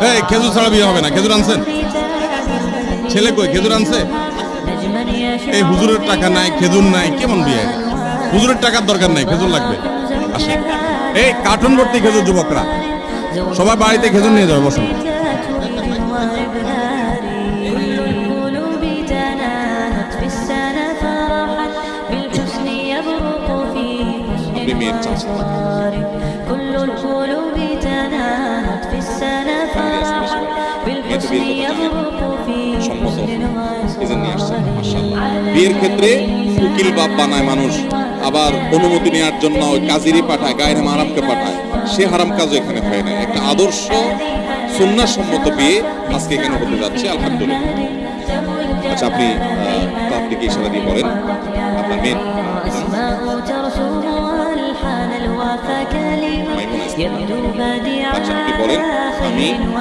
এই খেজুর ছাড়া বিয়ে হবে না। খেজুর আনছেন? ছেলে কই? খেজুর আনছে? এই হুজুরের টাকা নাই, খেজুর নাই, কেমন বিয়ে? হুজুরের টাকার দরকার নাই, খেজুর লাগবে। আসেন, এই কার্টুন ভর্তি খেজুর, যুবকরা সবাই বাড়িতে খেজুর নিয়ে যাবে। বসুন। আপনি মেয়ের চাচা, বিয়ের ক্ষেত্রে উকিল বাপ বানায় মানুষ, আবার অনুমতি নেওয়ার জন্য ওই কাজীরই পাঠায়, গায়ের হারামকে পাঠায়। সে হারাম কাজও এখানে হয় না। একটা আদর্শ সুন্নাহ সম্মত বিয়ে আজকে এখানে হতে যাচ্ছে, আলহামদুলিল্লাহ। আচ্ছা, আপনি কি ইশারা দিয়ে বলেন আপনার মেয়ে? আচ্ছা, আপনি বলেন আমি